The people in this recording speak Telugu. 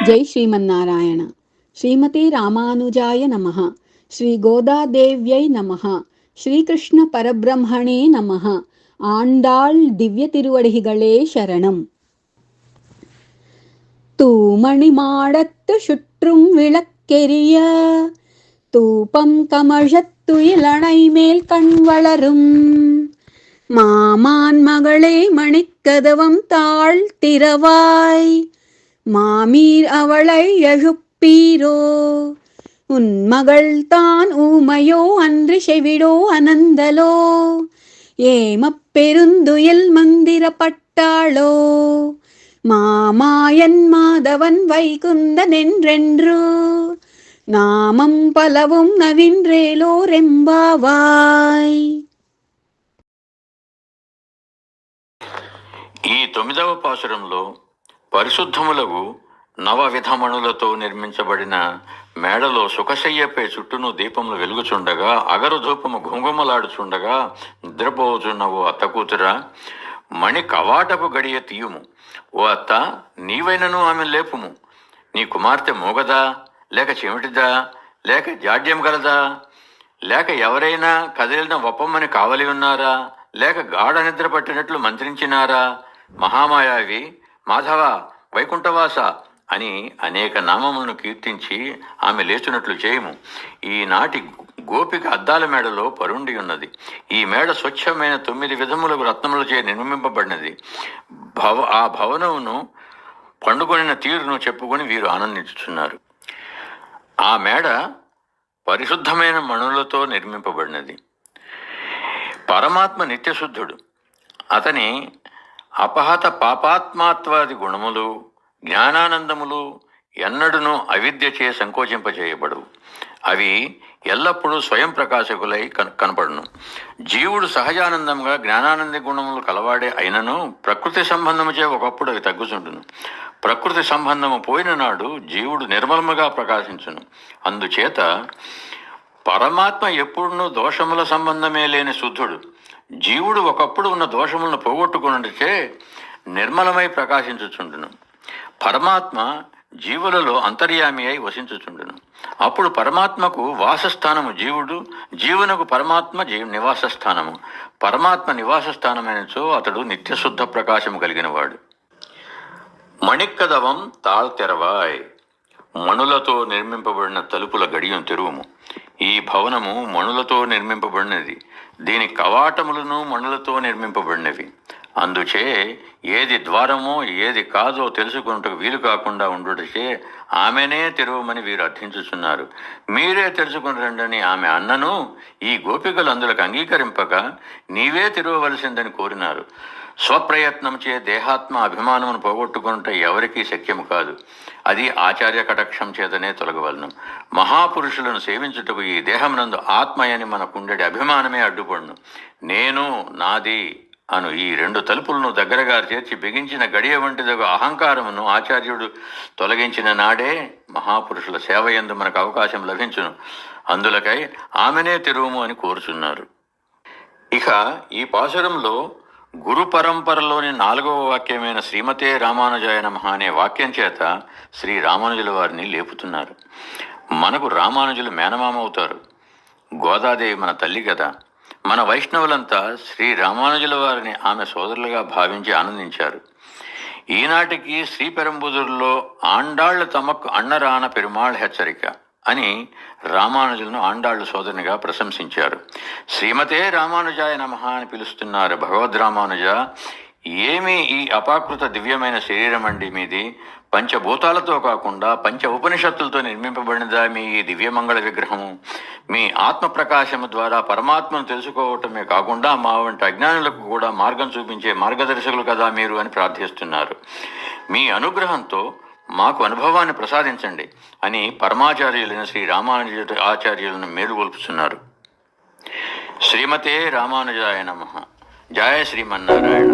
జై శ్రీమన్నారాయణ. శ్రీమతే రామానుజాయ నమః. శ్రీ గోదాదేవ్యై నమః. శ్రీకృష్ణ పరబ్రహ్మణే నమః. ఆండాళ్ దివ్య తిరువడిகளே శరణం. தூமணி மாடத்து சுற்றும் விளக்கெரிய தூபம் கமழத்து இளனை மேல் கண் வளரும் மாமான் மகளே மணிக்கதவம் தாழ் திறவாய் மாமீர் அவளை எழுப்பீரோ உன் மகள் தான் ஊமையோ அன்று செவிடோ அனந்தலோ ஏமப் பெருந்துயில் மந்திரப்பட்டாளோ மாமாயன் மாதவன் வைகுந்தன் என்றென்று நாமம் பலவும் நவின்றேலோ రెంబావాయ్. ఈ 9వ పాసురంలో పరిశుద్ధములకు నవవిధమణులతో నిర్మించబడిన మేడలో సుఖశయ్యపై చుట్టూను దీపములు వెలుగుచుండగా అగరు ధూపము ఘుంఘుమలాడుచుండగా నిద్రపోచున్న ఓ అత్త కూతురా, మణి కవాటపు గడియ తీయుము. ఓ అత్త, నీవైనను ఆమె లేపుము. నీ కుమార్తె మోగదా, లేక చెమిటిదా, లేక జాడ్యం గలదా, లేక ఎవరైనా కదిలిన వప్పమ్మని కావలి ఉన్నారా, లేక గాఢ నిద్ర పట్టినట్లు మంత్రించినారా? మహామాయావి, మాధవ, వైకుంఠవాస అని అనేక నామములను కీర్తించి ఆమె లేచున్నట్లు చేయము. ఈనాటి గోపిక అద్దాల మేడలో పరుండి ఉన్నది. ఈ మేడ స్వచ్ఛమైన 9 విధములకు రత్నములచే నిర్మింపబడినది. ఆ భవనమును పండుకొనిన తీరును చెప్పుకొని వీరు ఆనందించుచున్నారు. ఆ మేడ పరిశుద్ధమైన మణులతో నిర్మింపబడినది. పరమాత్మ నిత్యశుద్ధుడు. అతని అపహత పాపాత్మాత్వాది గుణములు, జ్ఞానానందములు ఎన్నడూనూ అవిద్యచే సంకోచింపచేయబడవు. అవి ఎల్లప్పుడూ స్వయం ప్రకాశకులై కనపడును. జీవుడు సహజానందంగా జ్ఞానానంద గుణములు కలవాడే అయినను ప్రకృతి సంబంధముచే ఒకప్పుడు అవి తగ్గుచుండును. ప్రకృతి సంబంధము పోయిన నాడు జీవుడు నిర్మలముగా ప్రకాశించును. అందుచేత పరమాత్మ ఎప్పుడునూ దోషముల సంబంధమే లేని శుద్ధుడు. జీవుడు ఒకప్పుడు ఉన్న దోషములను పోగొట్టుకున్నచే నిర్మలమై ప్రకాశించుచుండును. పరమాత్మ జీవులలో అంతర్యామి అయి వసించుచుండును. అప్పుడు పరమాత్మకు వాసస్థానము జీవుడు, జీవునకు పరమాత్మ నివాస స్థానము. పరమాత్మ నివాస స్థానమైనచో అతడు నిత్యశుద్ధ ప్రకాశము కలిగినవాడు. మణిక్కదవం తాళ్ తెరవాయ్. మణులతో నిర్మింపబడిన తలుపుల గడియం తెరువుము. ఈ భవనము మణులతో నిర్మింపబడినది. దీని కవాటములను మణులతో నిర్మింపబడినవి. అందుచే ఏది ద్వారమో ఏది కాదో తెలుసుకున్నట్టుకు వీలు కాకుండా ఉండుటచే ఆమెనే తెరవమని వీరు అర్థించుచున్నారు. మీరే తెలుసుకుని రండని ఆమె అన్నను ఈ గోపికలు అందులకు అంగీకరింపక నీవే తెరవవలసిందని కోరినారు. స్వప్రయత్నంచే దేహాత్మ అభిమానమును పోగొట్టుకుంటే ఎవరికీ శక్యము కాదు. అది ఆచార్య కటాక్షం చేతనే తొలగవలను. మహాపురుషులను సేవించుటకు ఈ దేహమునందు ఆత్మయని మనకుండెడి అభిమానమే అడ్డుపడును. నేను, నాది అను ఈ 2 తలుపులను దగ్గరగా చేర్చి బిగించిన గడియ వంటిదగు అహంకారమును ఆచార్యుడు తొలగించిన నాడే మహాపురుషుల సేవయందు మనకు అవకాశం లభించును. అందులకై ఆమెనే తెరువుము అని కోరుచున్నారు. ఇక ఈ పాసురంలో గురు పరంపరలోని 4వ వాక్యమైన శ్రీమతే రామానుజాయ నమః అనే వాక్యం చేత శ్రీ రామానుజుల వారిని లేపుతున్నారు. మనకు రామానుజులు మేనమామ అవుతారు. గోదాదేవి మన తల్లి కదా. మన వైష్ణవులంతా శ్రీ రామానుజుల వారిని ఆమె సోదరులుగా భావించి ఆనందించారు. ఈనాటికి శ్రీపెరంబుదూరులో ఆండాళ్ల తమకు అన్నరాన పెరుమాళ్ హెచ్చరిక అని రామానుజులను ఆండాళ్ల సోదరునిగా ప్రశంసించారు. శ్రీమతే రామానుజాయ నమః అని పిలుస్తున్నారు. భగవద్ రామానుజ, ఏమి ఈ అపాకృత దివ్యమైన శరీరం అండి మీది? పంచభూతాలతో కాకుండా పంచ ఉపనిషత్తులతో నిర్మింపబడినదా మీ ఈ దివ్యమంగళ విగ్రహము? మీ ఆత్మప్రకాశము ద్వారా పరమాత్మను తెలుసుకోవటమే కాకుండా మా వంటి అజ్ఞానులకు కూడా మార్గం చూపించే మార్గదర్శకులు కదా మీరు అని ప్రార్థిస్తున్నారు. మీ అనుగ్రహంతో మాకు అనుభవాన్ని ప్రసాదించండి అని పరమాచార్యులైన శ్రీ రామానుజ ఆచార్యులను మేలుగొల్పుతున్నారు. శ్రీమతే రామానుజాయ నమః. జయ శ్రీమన్నారాయణ.